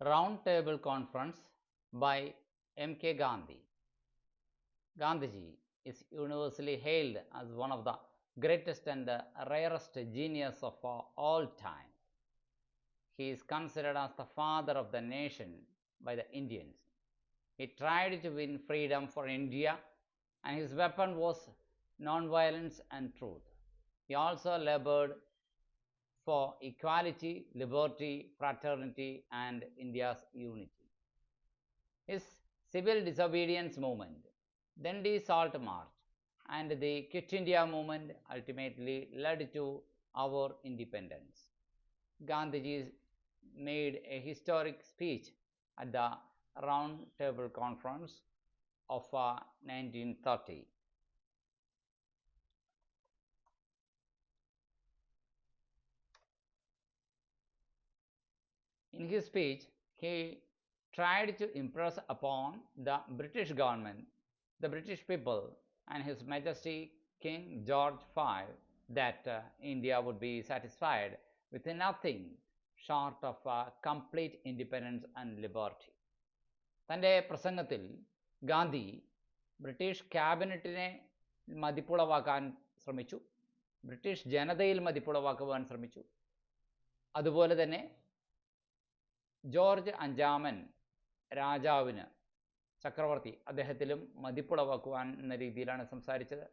Round Table Conference by M.K. Gandhi. Gandhiji is universally hailed as one of the greatest and rarest genius of all time. He is considered as the father of the nation by the Indians. He tried to win freedom for India, and his weapon was nonviolence and truth. He also labored for equality, liberty, fraternity, and India's unity. His civil disobedience movement, Dandi Salt March, and the Quit India movement ultimately led to our independence. Gandhiji made a historic speech at the Round Table Conference of 1930. In his speech, he tried to impress upon the British government, the British people, and His Majesty King George V that India would be satisfied with nothing short of complete independence and liberty. തൻ്റെ പ്രസംഗത്തിൽ Gandhi British ക്യാബിനറ്റിനെ മതിപ്പുളവാക്കാൻ ശ്രമിച്ചു, British ജനതയിൽ മതിപ്പുളവാക്കുവാൻ ശ്രമിച്ചു. അതുപോലെ തന്നെ George അഞ്ചാമൻ രാജാവിന്, ചക്രവർത്തി, അദ്ദേഹത്തിലും മതിപ്പുളവാക്കുവാൻ എന്ന രീതിയിലാണ് സംസാരിച്ചത്.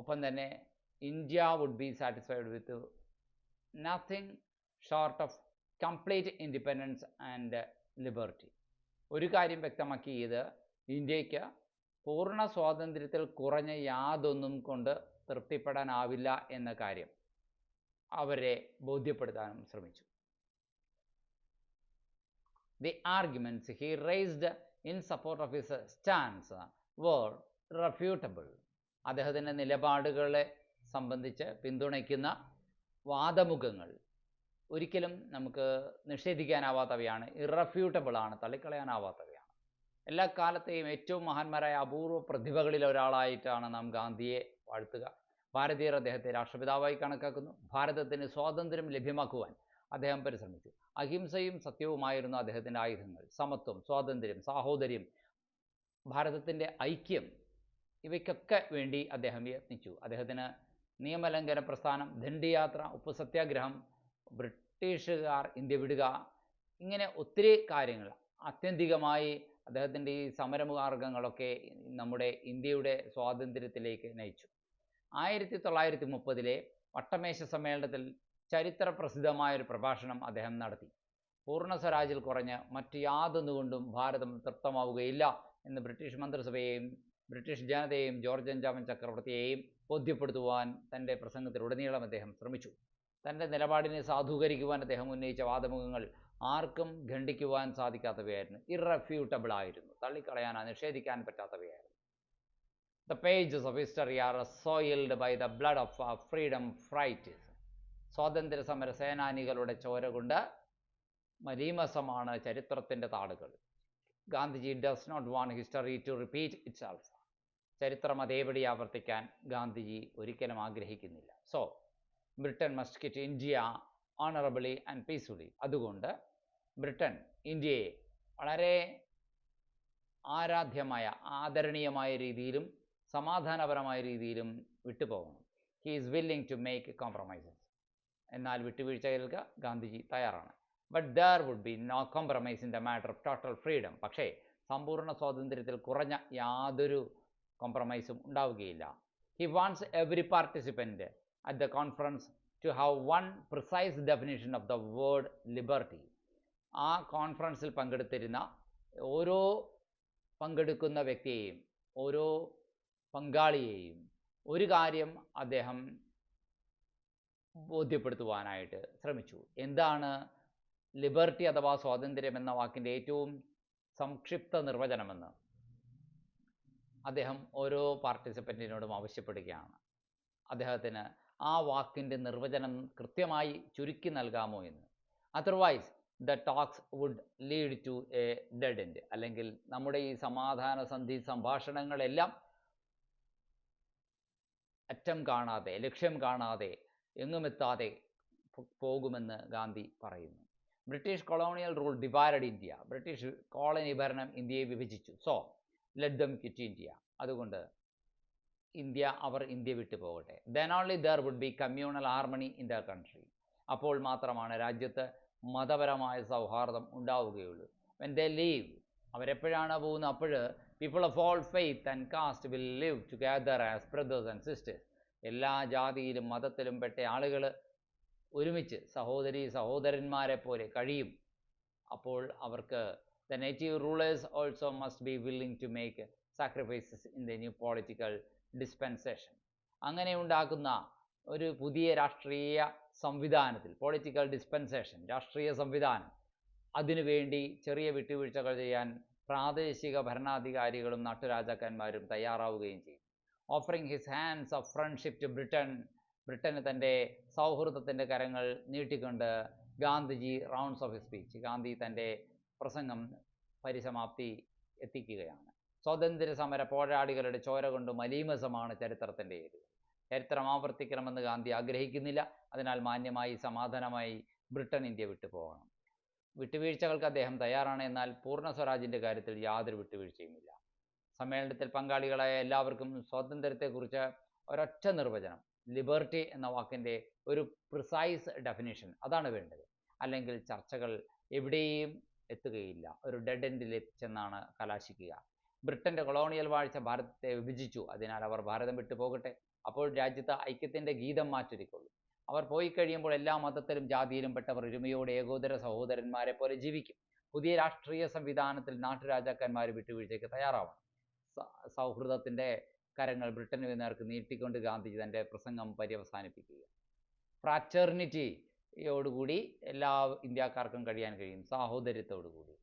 ഒപ്പം തന്നെ India would be satisfied with nothing short of complete independence and liberty. ഒരു കാര്യം വ്യക്തമാക്കിയത് ഇന്ത്യക്ക് പൂർണ്ണ സ്വാതന്ത്ര്യത്തിൽ കുറഞ്ഞ യാതൊന്നും കൊണ്ട് തൃപ്തിപ്പെടാനാവില്ല എന്ന കാര്യം അവരെ ബോധ്യപ്പെടുത്താനും ശ്രമിച്ചു. The arguments he raised in support of his stance were refutable. അദ്ദേഹത്തിൻ്റെ നിലപാടുകളെ സംബന്ധിച്ച് പിന്തുണയ്ക്കുന്ന വാദമുഖങ്ങൾ ഒരിക്കലും നമുക്ക് നിഷേധിക്കാനാവാത്തവയാണ്, ഇറഫ്യൂട്ടബിൾ ആണ്, തള്ളിക്കളയാനാവാത്തവയാണ്. എല്ലാ കാലത്തെയും ഏറ്റവും മഹാന്മാരായ അപൂർവ പ്രതിഭകളിൽ ഒരാളായിട്ടാണ് നാം ഗാന്ധിയെ വാഴ്ത്തുക. ഭാരതീയർ അദ്ദേഹത്തെ രാഷ്ട്രപിതാവായി കണക്കാക്കുന്നു. ഭാരതത്തിന് സ്വാതന്ത്ര്യം ലഭ്യമാക്കുവാൻ അദ്ദേഹം പരിശ്രമിച്ചു. അഹിംസയും സത്യവുമായിരുന്നു അദ്ദേഹത്തിൻ്റെ ആയുധങ്ങൾ. സമത്വം, സ്വാതന്ത്ര്യം, സാഹോദര്യം, ഭാരതത്തിൻ്റെ ഐക്യം, ഇവയ്ക്കൊക്കെ വേണ്ടി അദ്ദേഹം യത്നിച്ചു. അദ്ദേഹത്തിന് നിയമലംഘന പ്രസ്ഥാനം, ദണ്ഡിയാത്ര, ഉപ്പ് സത്യാഗ്രഹം, ബ്രിട്ടീഷുകാർ ഇന്ത്യ വിടുക, ഇങ്ങനെ ഒത്തിരി കാര്യങ്ങൾ, ആത്യന്തികമായി അദ്ദേഹത്തിൻ്റെ ഈ സമരമാർഗങ്ങളൊക്കെ നമ്മുടെ ഇന്ത്യയുടെ സ്വാതന്ത്ര്യത്തിലേക്ക് നയിച്ചു. 1930 വട്ടമേശ സമ്മേളനത്തിൽ ചരിത്രപ്രസിദ്ധമായൊരു പ്രഭാഷണം അദ്ദേഹം നടത്തി. പൂർണ്ണ സ്വരാജിൽ കുറഞ്ഞ് മറ്റു യാതൊന്നുകൊണ്ടും ഭാരതം തൃപ്തമാവുകയില്ല എന്ന് ബ്രിട്ടീഷ് മന്ത്രിസഭയെയും ബ്രിട്ടീഷ് ജനതയെയും ജോർജ് അഞ്ചാമൻ ചക്രവർത്തിയെയും ബോധ്യപ്പെടുത്തുവാൻ തൻ്റെ പ്രസംഗത്തിലുടനീളം അദ്ദേഹം ശ്രമിച്ചു. തൻ്റെ നിലപാടിനെ സാധൂകരിക്കുവാൻ അദ്ദേഹം ഉന്നയിച്ച വാദമുഖങ്ങൾ ആർക്കും ഖണ്ഡിക്കുവാൻ സാധിക്കാത്തവയായിരുന്നു, ഇറഫ്യൂട്ടബിൾ ആയിരുന്നു, തള്ളിക്കളയാൻ, നിഷേധിക്കാൻ പറ്റാത്തവയായിരുന്നു. The pages of history are soiled by the blood of freedom fighters. സ്വാതന്ത്ര്യ സമര സേനാനികളുടെ ചോര കൊണ്ട് മലീമസമാണ് ചരിത്രത്തിൻ്റെ താളുകൾ. Gandhiji does not want history to repeat itself. ചരിത്രം അതേപടി ആവർത്തിക്കാൻ ഗാന്ധിജി ഒരിക്കലും ആഗ്രഹിക്കുന്നില്ല. So Britain must quit India honourably and peacefully. അതുകൊണ്ട് ബ്രിട്ടൻ ഇന്ത്യയെ വളരെ ആരാധ്യമായ, ആദരണീയമായ രീതിയിലും സമാധാനപരമായ രീതിയിലും വിട്ടുപോകണം. He is willing to make compromises. എന്നാൽ വിട്ടുവീഴ്ചകൾക്ക് ഗാന്ധിജി തയ്യാറാണ്. But there would be no compromise in the matter of total freedom. പക്ഷേ സമ്പൂർണ്ണ സ്വാതന്ത്ര്യത്തിൽ കുറഞ്ഞ യാതൊരു കോംപ്രമൈസും ഉണ്ടാവുകയില്ല. He wants every participant at the conference to have one precise definition of the word liberty. ആ കോൺഫറൻസിൽ പങ്കെടുത്തിരുന്ന ഓരോ പങ്കെടുക്കുന്ന വ്യക്തിയെയും, ഓരോ പങ്കാളിയെയും ഒരു കാര്യം അദ്ദേഹം ബോധ്യപ്പെടുത്തുവാനായിട്ട് ശ്രമിച്ചു. എന്താണ് ലിബർട്ടി അഥവാ സ്വാതന്ത്ര്യം എന്ന വാക്കിൻ്റെ ഏറ്റവും സംക്ഷിപ്ത നിർവചനമെന്ന് അദ്ദേഹം ഓരോ പാർട്ടിസിപ്പൻറ്റിനോടും ആവശ്യപ്പെടുകയാണ്. അദ്ദേഹത്തിന് ആ വാക്കിൻ്റെ നിർവചനം കൃത്യമായി ചുരുക്കി നൽകാമോ എന്ന്. Otherwise the talks would lead to a dead end. അല്ലെങ്കിൽ നമ്മുടെ ഈ സമാധാന സന്ധി സംഭാഷണങ്ങളെല്ലാം അറ്റം കാണാതെ, ലക്ഷ്യം കാണാതെ, എങ്ങുമെത്താതെ പോകുമെന്ന് ഗാന്ധി പറയുന്നു. British colonial rule divided India. British colony ഭരണം ഇന്ത്യയെ വിഭജിച്ചു. So let them quit India. അതുകൊണ്ട് അവർ ഇന്ത്യ വിട്ടു പോകട്ടെ. Then only there would be communal harmony in the country. അപ്പോൾ മാത്രമാണ് രാജ്യത്ത് മതപരമായ സൗഹാർദ്ദം ഉണ്ടാവുകയുള്ളൂ. വെൻ ദേ ലീവ്, അവരെപ്പോഴാണ് പോകുന്നത്? അപ്പോൾ people of all faith and caste will live together as brothers and sisters. എല്ലാ ജാതിയിലും മതത്തിലും പെട്ട ആളുകൾ ഒരുമിച്ച് സഹോദരന്മാരെ പോലെ കഴിയും. അപ്പോൾ അവർക്ക് the native rulers also must be willing to make sacrifices in the new political dispensation. അങ്ങനെ ഉണ്ടാക്കുന്ന ഒരു പുതിയ രാഷ്ട്രീയ സംവിധാനത്തിൽ, പൊളിറ്റിക്കൽ ഡിസ്പെൻസേഷൻ, രാഷ്ട്രീയ സംവിധാനം, അതിനുവേണ്ടി ചെറിയ വിട്ടുവീഴ്ചകൾ ചെയ്യാൻ പ്രാദേശിക ഭരണാധികാരികളും നാട്ടുരാജാക്കന്മാരും തയ്യാറാവുകയും ചെയ്യും. Offering his hands of friendship to ബ്രിട്ടന് തൻ്റെ സൗഹൃദത്തിൻ്റെ കരങ്ങൾ നീട്ടിക്കൊണ്ട് Gandhiji rounds of speech, Gandhi തൻ്റെ പ്രസംഗം പരിസമാപ്തി എത്തിക്കുകയാണ്. സ്വാതന്ത്ര്യ സമര പോരാളികളുടെ ചോര കൊണ്ട് മലീമസമാണ് ചരിത്രത്തിൻ്റെ ഏടുകൾ. ചരിത്രം ആവർത്തിക്കണമെന്ന് ഗാന്ധി ആഗ്രഹിക്കുന്നില്ല. അതിനാൽ മാന്യമായി സമാധാനമായി ബ്രിട്ടൻ ഇന്ത്യ വിട്ടു പോകണം. വിട്ടുവീഴ്ചകൾക്ക് അദ്ദേഹം തയ്യാറാണ്. എന്നാൽ പൂർണ്ണ സ്വരാജിൻ്റെ കാര്യത്തിൽ യാതൊരു വിട്ടുവീഴ്ചയുമില്ല. സമ്മേളനത്തിൽ പങ്കാളികളായ എല്ലാവർക്കും സ്വാതന്ത്ര്യത്തെക്കുറിച്ച് ഒരൊറ്റ നിർവചനം, ലിബർട്ടി എന്ന വാക്കിൻ്റെ ഒരു പ്രിസൈസ് ഡെഫിനിഷൻ, അതാണ് വേണ്ടത്. അല്ലെങ്കിൽ ചർച്ചകൾ എവിടെയും എത്തുകയില്ല, ഒരു ഡെഡ് എൻഡിൽ ചെന്നാണ് കലാശിക്കുക. ബ്രിട്ടൻ്റെ കൊളോണിയൽ വാഴ്ച ഭാരതത്തെ വിഭജിച്ചു. അതിനാൽ അവർ ഭാരതം വിട്ടു പോകട്ടെ. അപ്പോൾ രാജ്യത്ത് ഐക്യത്തിൻ്റെ ഗീതം മാറ്റൊരുക്കൊള്ളൂ. അവർ പോയി കഴിയുമ്പോൾ എല്ലാ മതത്തിലും ജാതിയിലും പെട്ടവർ ഒരുമയോടെ ഏകോദര സഹോദരന്മാരെ പോലെ ജീവിക്കും. പുതിയ രാഷ്ട്രീയ സംവിധാനത്തിൽ നാട്ടുരാജാക്കന്മാർ വിട്ടുവീഴ്ചയ്ക്ക് തയ്യാറാവണം. സൗഹൃദത്തിൻ്റെ കരങ്ങൾ ബ്രിട്ടന് നേർക്ക് നീട്ടിക്കൊണ്ട് ഗാന്ധിജി തൻ്റെ പ്രസംഗം പര്യവസാനിപ്പിക്കുക. ഫ്രാറ്റേർണിറ്റിയോടുകൂടി എല്ലാ ഇന്ത്യക്കാർക്കും കഴിയാൻ കഴിയും, സാഹോദര്യത്തോടുകൂടി.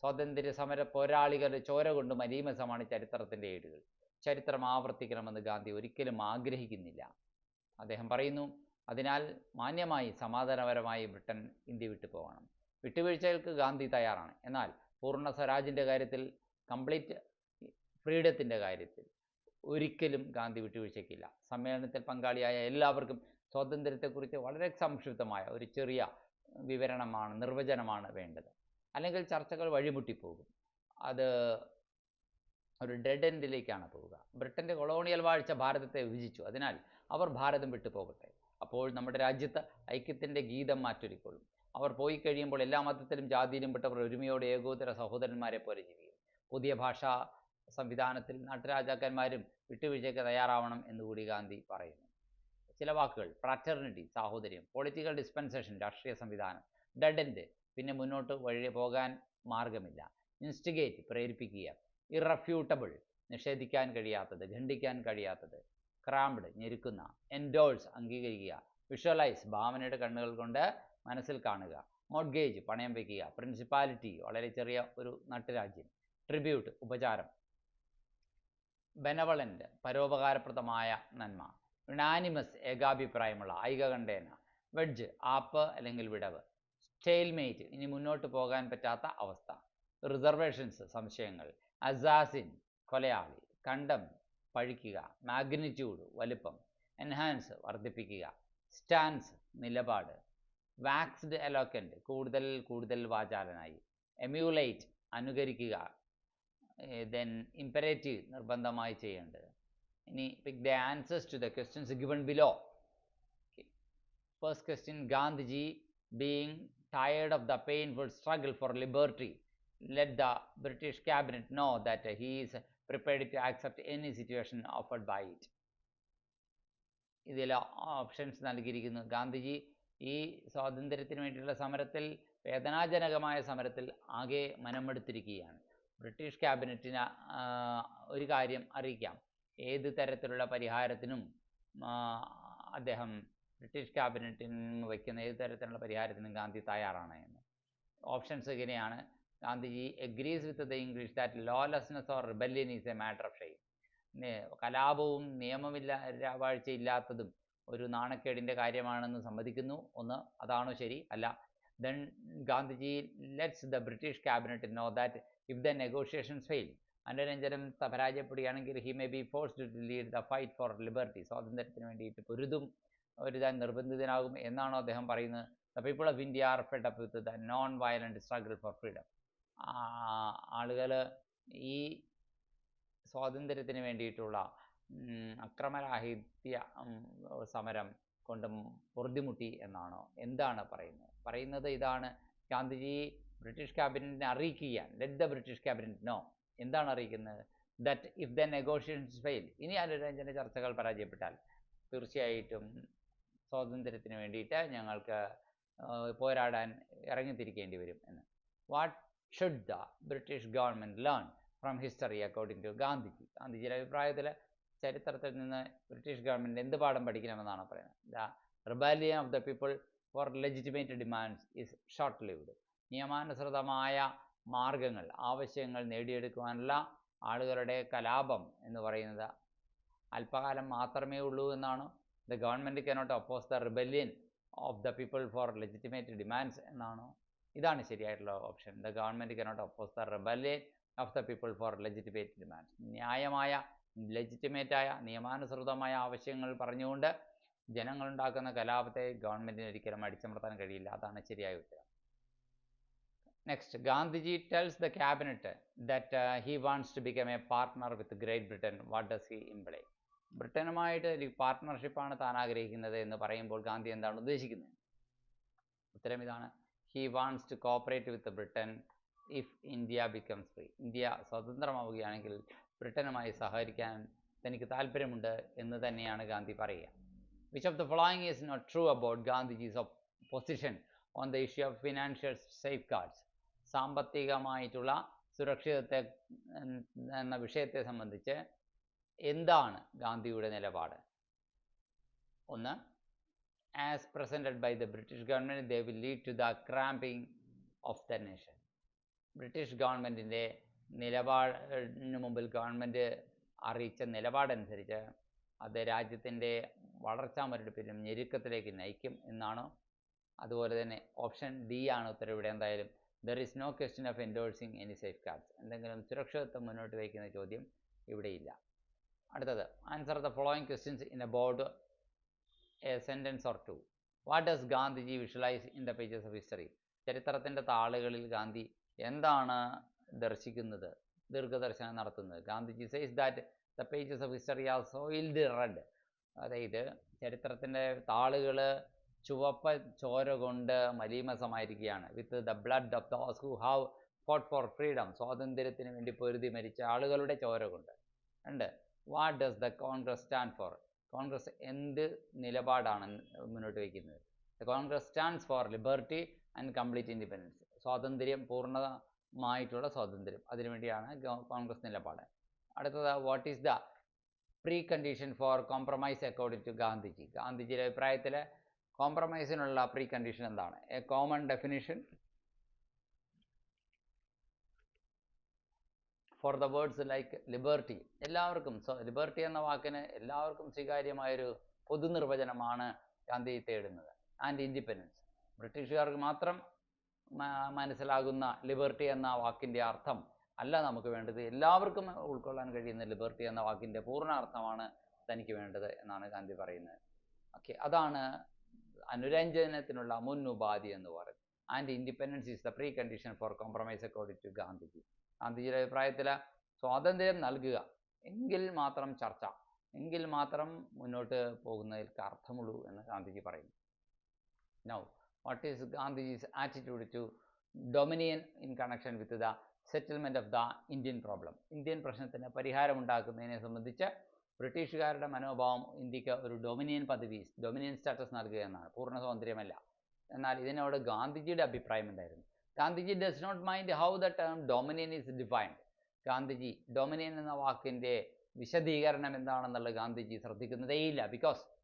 സ്വാതന്ത്ര്യ സമര പോരാളികളുടെ ചോര കൊണ്ട് മലീമസമാണ് ചരിത്രത്തിൻ്റെ ഏടുകൾ. ചരിത്രം ആവർത്തിക്കണമെന്ന് ഗാന്ധി ഒരിക്കലും ആഗ്രഹിക്കുന്നില്ല. അദ്ദേഹം പറയുന്നു, അതിനാൽ മാന്യമായി സമാധാനപരമായി ബ്രിട്ടൻ ഇന്ത്യ വിട്ടു പോകണം. വിട്ടുവീഴ്ചകൾക്ക് ഗാന്ധി തയ്യാറാണ്. എന്നാൽ പൂർണ്ണ സ്വരാജിൻ്റെ കാര്യത്തിൽ, കംപ്ലീറ്റ് ഫ്രീഡത്തിൻ്റെ കാര്യത്തിൽ ഒരിക്കലും ഗാന്ധി വിട്ടുവീഴ്ചയ്ക്കില്ല. സമ്മേളനത്തിൽ പങ്കാളിയായ എല്ലാവർക്കും സ്വാതന്ത്ര്യത്തെക്കുറിച്ച് വളരെ സംക്ഷിപ്തമായ ഒരു ചെറിയ നിർവചനമാണ് വേണ്ടത്. അല്ലെങ്കിൽ ചർച്ചകൾ വഴിമുട്ടിപ്പോകും. അത് ഒരു ഡെഡ് എൻഡിലേക്കാണ് പോവുക. ബ്രിട്ടൻ്റെ കൊളോണിയൽ വാഴ്ച ഭാരതത്തെ വിഭജിച്ചു. അതിനാൽ അവർ ഭാരതം വിട്ടു പോകട്ടെ. അപ്പോൾ നമ്മുടെ രാജ്യത്ത് ഐക്യത്തിൻ്റെ ഗീതം മാറ്റൊരുക്കൊള്ളും. അവർ പോയി കഴിയുമ്പോൾ എല്ലാ മതത്തിലും ജാതിയിലും പെട്ടവർ ഒരുമയോടെ ഏകോദര സഹോദരന്മാരെ പോലെ ജീവിക്കും. പുതിയ ഭാഷാ സംവിധാനത്തിൽ നാട്ടുരാജാക്കന്മാരും വിട്ടുവീഴ്ചയ്ക്ക് തയ്യാറാവണം എന്നുകൂടി ഗാന്ധി പറയുന്നു. ചില വാക്കുകൾ: ഫ്രാറ്റർണിറ്റി, സാഹോദര്യം; പൊളിറ്റിക്കൽ ഡിസ്പെൻസേഷൻ, രാഷ്ട്രീയ സംവിധാനം; ഡെഡ് എൻഡ്, പിന്നെ മുന്നോട്ട് വഴി പോകാൻ മാർഗമില്ല; ഇൻസ്റ്റിഗേറ്റ്, പ്രേരിപ്പിക്കുക; ഇറഫ്യൂട്ടബിൾ, നിഷേധിക്കാൻ കഴിയാത്തത്, ഖണ്ഡിക്കാൻ കഴിയാത്തത്; ക്രാംപ്ഡ്, ഞെരുക്കുന്ന; എൻഡോഴ്സ്, അംഗീകരിക്കുക; വിഷ്വലൈസ്, ഭാവനയുടെ കണ്ണുകൾ കൊണ്ട് മനസ്സിൽ കാണുക; മോഡ്ഗേജ്, പണയം വയ്ക്കുക; പ്രിൻസിപ്പാലിറ്റി, വളരെ ചെറിയ ഒരു നാട്ടുരാജ്യം; ട്രിബ്യൂട്ട്, ഉപചാരം; ബെനവളൻ്റ്, പരോപകാരപ്രദമായ നന്മ; യുനാനിമസ്, ഏകാഭിപ്രായമുള്ള, ഐകകണ്ഠേന; വെഡ്ജ്, ആപ്പ് അല്ലെങ്കിൽ വിടവ്; സ്റ്റെയിൽമേറ്റ്, ഇനി മുന്നോട്ട് പോകാൻ പറ്റാത്ത അവസ്ഥ; റിസർവേഷൻസ്, സംശയങ്ങൾ; അസാസിൻ, കൊലയാളി; കണ്ടം, പഴിക്കുക; മാഗ്നിറ്റ്യൂഡ്, വലുപ്പം; എൻഹാൻസ്, വർദ്ധിപ്പിക്കുക; സ്റ്റാൻസ്, നിലപാട്; വാക്സ്ഡ് എലോക്വൻ്റ്, കൂടുതൽ വാചാലനായി; എമ്യൂലേറ്റ്, അനുകരിക്കുക; ദെൻ ഇംപെരേറ്റീവ്, നിർബന്ധമായി ചെയ്യേണ്ടത്. ഇനി pick the answers to the questions given below. First question: Gandhiji being tired of the painful struggle for liberty let the British cabinet know that he is prepared to accept any situation offered by it. ഇതിൽ options നൽകിയിരിക്കുന്നു. ഗാന്ധിജി ഈ സ്വാതന്ത്ര്യത്തിന് വേണ്ടിയുള്ള സമരത്തിൽ, വേദനാജനകമായ സമരത്തിൽ ആകെ മനമെടുത്തിരിക്കുകയാണ്. British ക്യാബിനറ്റിന് ഒരു കാര്യം അറിയിക്കാം: ഏത് തരത്തിലുള്ള പരിഹാരത്തിനും അദ്ദേഹം, ബ്രിട്ടീഷ് ക്യാബിനറ്റിന് വയ്ക്കുന്ന ഏത് തരത്തിലുള്ള പരിഹാരത്തിനും ഗാന്ധി തയ്യാറാണ് എന്ന്. ഓപ്ഷൻസ് ഇങ്ങനെയാണ്: Gandhiji agrees with the English that lawlessness or rebellion is a matter of shame. കലാപവും വാഴ്ചയില്ലാത്തതും ഒരു നാണക്കേടിൻ്റെ കാര്യമാണെന്ന് സമ്മതിക്കുന്നു. ഒന്ന്, അതാണോ ശരി? അല്ല. Then Gandhiji lets the British cabinet know that if the negotiations fail, അനുരഞ്ജനം പരാജയപ്പെടുകയാണെങ്കിൽ he may be forced to lead the fight for liberty, സ്വാതന്ത്ര്യത്തിന് വേണ്ടിയിട്ട് പൊരുതാൻ നിർബന്ധിതനാകും എന്നാണോ അദ്ദേഹം പറയുന്നത്? The people of India are fed up with the non violent struggle for freedom. ആളുകൾ ഈ സ്വാതന്ത്ര്യത്തിന് വേണ്ടിയിട്ടുള്ള അക്രമരാഹിത്യ സമരം കൊണ്ട് പൊറുതിമുട്ടി എന്നാണോ? എന്താണ് പറയുന്നത് ഇതാണ്. ഗാന്ധിജി ബ്രിട്ടീഷ് ക്യാബിനറ്റിനെ അറിയിക്കുകയാണ്. Let the British cabinet know. എന്താണ് അറിയിക്കുന്നത്? That if the negotiations fail, ഇനി അനുരഞ്ജന ചർച്ചകൾ പരാജയപ്പെട്ടാൽ തീർച്ചയായിട്ടും സ്വാതന്ത്ര്യത്തിന് വേണ്ടിയിട്ട് ഞങ്ങൾക്ക് പോരാടാൻ ഇറങ്ങിത്തിരിക്കേണ്ടി വരും എന്ന്. What should the British government learn from history according to Gandhiji? ഗാന്ധിജിയുടെ അഭിപ്രായത്തിൽ ചരിത്രത്തിൽ നിന്ന് ബ്രിട്ടീഷ് ഗവൺമെൻറ് എന്ത് പാഠം പഠിക്കണമെന്നാണ് പറയുന്നത്? The rebellion of the people for legitimate demands is short lived. നിയമാനുസൃതമായ മാർഗങ്ങൾ, ആവശ്യങ്ങൾ നേടിയെടുക്കുവാനുള്ള ആളുകളുടെ കലാപം എന്ന് പറയുന്നത് അല്പകാലം മാത്രമേ ഉള്ളൂ എന്നാണ്. The government cannot oppose the rebellion of the people for legitimate demands എന്നാണോ? ഇതാണ് ശരിയായിട്ടുള്ള option. The government cannot oppose the rebellion of the people for legitimate demands. ന്യായമായ, ലെജിറ്റിമേറ്റായ, നിയമാനുസൃതമായ ആവശ്യങ്ങൾ പറഞ്ഞുകൊണ്ട് ജനങ്ങളുണ്ടാക്കുന്ന കലാപത്തെ ഗവൺമെൻറ്റിന് ഒരിക്കലും അടിച്ചമർത്താൻ കഴിയില്ല. അതാണ് ശരിയായ ഉത്തരം. Next, Gandhiji tells the cabinet that he wants to become a partner with Great Britain. What does he imply? ബ്രിട്ടനുമായിട്ട് ഒരു പാർട്ട്ണർഷിപ്പാണ് താൻ ആഗ്രഹിക്കുന്നത് എന്ന് പറയുമ്പോൾ ഗാന്ധി എന്താണ് ഉദ്ദേശിക്കുന്നത്? ഉത്തരം ഇതാണ്. He wants to cooperate with Britain if India becomes free. India സ്വതന്ത്രമാവുകയാണെങ്കിൽ ബ്രിട്ടനുമായി സഹകരിക്കാൻ തനിക്ക് താല്പര്യമുണ്ട് എന്ന് തന്നെയാണ് ഗാന്ധി പറയുക. Which of the following is not true about Gandhiji's position on the issue of financial safeguards? സാമ്പത്തികമായിട്ടുള്ള സുരക്ഷിതത്വ എന്ന വിഷയത്തെ സംബന്ധിച്ച് എന്താണ് ഗാന്ധിയുടെ നിലപാട്? ഒന്ന്, as presented by the British government they will lead to the cramping of the nation. British ഗവൺമെൻറ്റിൻ്റെ നിലപാടിന് മുമ്പിൽ ഗവൺമെൻറ് അറിയിച്ച നിലപാടനുസരിച്ച് അത് രാജ്യത്തിൻ്റെ വളർച്ചാ മുരടിപ്പിനും ഞെരുക്കത്തിലേക്ക് നയിക്കും എന്നാണ്. അതുപോലെ തന്നെ ഓപ്ഷൻ ഡി ആണ് ഉത്തരം. ഇവിടെ എന്തായാലും there is no question of endorsing any safeguards. എന്തെങ്കിലും സുരക്ഷിതത്വം മുന്നോട്ട് വയ്ക്കുന്ന ചോദ്യം ഇവിടെയില്ല. അടുത്തത്, answer the following questions in about a sentence or two. What does Gandhiji visualise in the pages of history? ചരിത്രത്തിൻ്റെ താളുകളിൽ ഗാന്ധി എന്താണ് ദർശിക്കുന്നത്, ദീർഘദർശനം നടത്തുന്നത്? Gandhiji says that the pages of history are soiled red. അതായത് ചരിത്രത്തിൻ്റെ താളുകൾ ചുവപ്പ ചോര കൊണ്ട് മലീമസമായിരിക്കുകയാണ്. With the blood of those who have fought for freedom. സ്വാതന്ത്ര്യത്തിന് വേണ്ടി പൊരുതി മരിച്ച ആളുകളുടെ ചോര കൊണ്ട്. രണ്ട്, what does the Congress stand for? Congress എന്ത് നിലപാടാണ് മുന്നോട്ട് വയ്ക്കുന്നത്? The Congress stands for liberty and complete independence. സ്വാതന്ത്ര്യം, പൂർണ്ണമായിട്ടുള്ള സ്വാതന്ത്ര്യം, അതിനുവേണ്ടിയാണ് കോൺഗ്രസ് നിലപാട്. അടുത്തത്, what is the precondition for compromise according to Gandhiji? ഗാന്ധിജിയുടെ അഭിപ്രായത്തിൽ കോംപ്രമൈസിനുള്ള പ്രീ കണ്ടീഷൻ എന്താണ്? A common definition for the words like liberty. എല്ലാവർക്കും ലിബർട്ടി എന്ന വാക്കിന് എല്ലാവർക്കും സ്വീകാര്യമായൊരു പൊതു നിർവചനമാണ് ഗാന്ധി തേടുന്നത്. ആൻഡ് ഇൻഡിപെൻഡൻസ്, ബ്രിട്ടീഷുകാർക്ക് മാത്രം മനസ്സിലാകുന്ന ലിബർട്ടി എന്ന വാക്കിൻ്റെ അർത്ഥം അല്ല നമുക്ക് വേണ്ടത്. എല്ലാവർക്കും ഉൾക്കൊള്ളാൻ കഴിയുന്ന ലിബർട്ടി എന്ന വാക്കിൻ്റെ പൂർണ്ണ അർത്ഥമാണ് തനിക്ക് വേണ്ടത് എന്നാണ് ഗാന്ധി പറയുന്നത്. ഓക്കെ, അതാണ് അനുരഞ്ജനത്തിനുള്ള മുൻ ഉപാധി എന്ന് പറയുന്നത്. And independence is the precondition for compromise according to Gandhiji. ഗാന്ധിജിയുടെ അഭിപ്രായത്തിൽ സ്വാതന്ത്ര്യം നൽകുക എങ്കിൽ മാത്രം ചർച്ച, എങ്കിൽ മാത്രം മുന്നോട്ട് പോകുന്നതിൽ അർത്ഥമുള്ളൂ എന്ന് ഗാന്ധിജി പറയുന്നു. Now, what is Gandhiji's attitude to dominion in connection with the settlement of the Indian problem? Indian പ്രശ്നത്തിന് പരിഹാരമുണ്ടാക്കുന്നതിനെ സംബന്ധിച്ച് ബ്രിട്ടീഷുകാരുടെ മനോഭാവം ഇന്ത്യക്ക് ഒരു ഡൊമിനിയൻ പദവി, ഡൊമിനിയൻ സ്റ്റാറ്റസ് നൽകുക എന്നാണ്. പൂർണ്ണ സ്വാതന്ത്ര്യമല്ല. എന്നാൽ ഇതിനോട് ഗാന്ധിജിയുടെ അഭിപ്രായം എന്തായിരുന്നു? Gandhiji does not mind how the term dominion is defined. Gandhiji dominion എന്ന വാക്കിൻ്റെ വിശദീകരണം എന്താണെന്നുള്ളത് ഗാന്ധിജി ശ്രദ്ധിക്കുന്നതേയില്ല.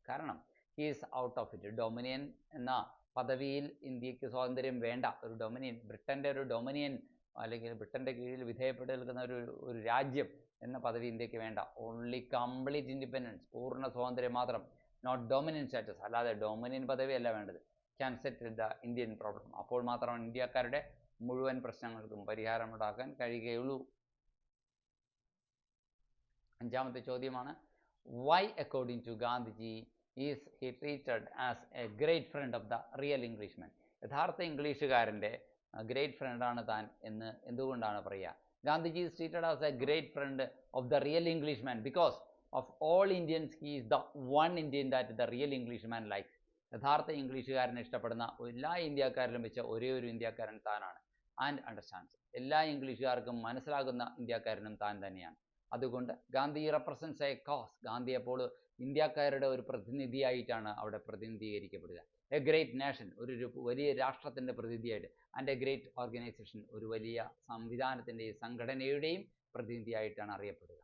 കാരണം he's out of it. Dominion എന്ന പദവിയിൽ ഇന്ത്യക്ക് സ്വാതന്ത്ര്യം വേണ്ട. ഒരു ഡൊമിനിയൻ, ബ്രിട്ടൻ്റെ ഒരു ഡൊമിനിയൻ അല്ലെങ്കിൽ ബ്രിട്ടൻ്റെ കീഴിൽ വിധേയപ്പെട്ട് നിൽക്കുന്ന ഒരു രാജ്യം എന്ന പദവി ഇന്ത്യക്ക് വേണ്ട. ഓൺലി കംപ്ലീറ്റ് ഇൻഡിപെൻഡൻസ്, പൂർണ്ണ സ്വാതന്ത്ര്യം മാത്രം. നോട്ട് ഡൊമിനിയൻ സ്റ്റാറ്റസ്, അല്ലാതെ ഡൊമിനിയൻ പദവിയല്ല വേണ്ടത്. Can settle the Indian problem. അപ്പോൾ മാത്രമാണ് ഇന്ത്യക്കാരുടെ മുഴുവൻ പ്രശ്നങ്ങൾക്കും പരിഹാരമുണ്ടാക്കാൻ കഴിയുകയുള്ളൂ. അഞ്ചാമത്തെ ചോദ്യമാണ്, why according to Gandhiji is he treated as a great friend of the real Englishman. യഥാർത്ഥ ഇംഗ്ലീഷുകാരൻ്റെ ഗ്രേറ്റ് ഫ്രണ്ടാണ് താൻ എന്ന് എന്തുകൊണ്ടാണ് പറയുക? Gandhiji is treated as a great friend of the real Englishman because of all Indians he is the one Indian that the real Englishman like. യഥാർത്ഥ ഇംഗ്ലീഷുകാരനെ ഇഷ്ടപ്പെടുന്ന എല്ലാ ഇന്ത്യക്കാരിലും വെച്ച ഒരേ ഒരു ഇന്ത്യക്കാരൻ താനാണ്. ആൻഡ് അണ്ടർസ്റ്റാൻഡ്സ്, എല്ലാ ഇംഗ്ലീഷുകാർക്കും മനസ്സിലാകുന്ന ഇന്ത്യക്കാരനും താൻ തന്നെയാണ്. അതുകൊണ്ട് Gandhi represents a cause. Gandhi അപ്പോൾ ഇന്ത്യക്കാരുടെ ഒരു പ്രതിനിധിയായിട്ടാണ് അവിടെ പ്രതിനിധീകരിക്കപ്പെടുക. എ ഗ്രേറ്റ് നേഷൻ, ഒരു വലിയ രാഷ്ട്രത്തിൻ്റെ പ്രതിനിധിയായിട്ട്. ആൻഡ് എ ഗ്രേറ്റ് ഓർഗനൈസേഷൻ, ഒരു വലിയ സംവിധാനത്തിൻ്റെയും സംഘടനയുടെയും പ്രതിനിധിയായിട്ടാണ് അറിയപ്പെടുക.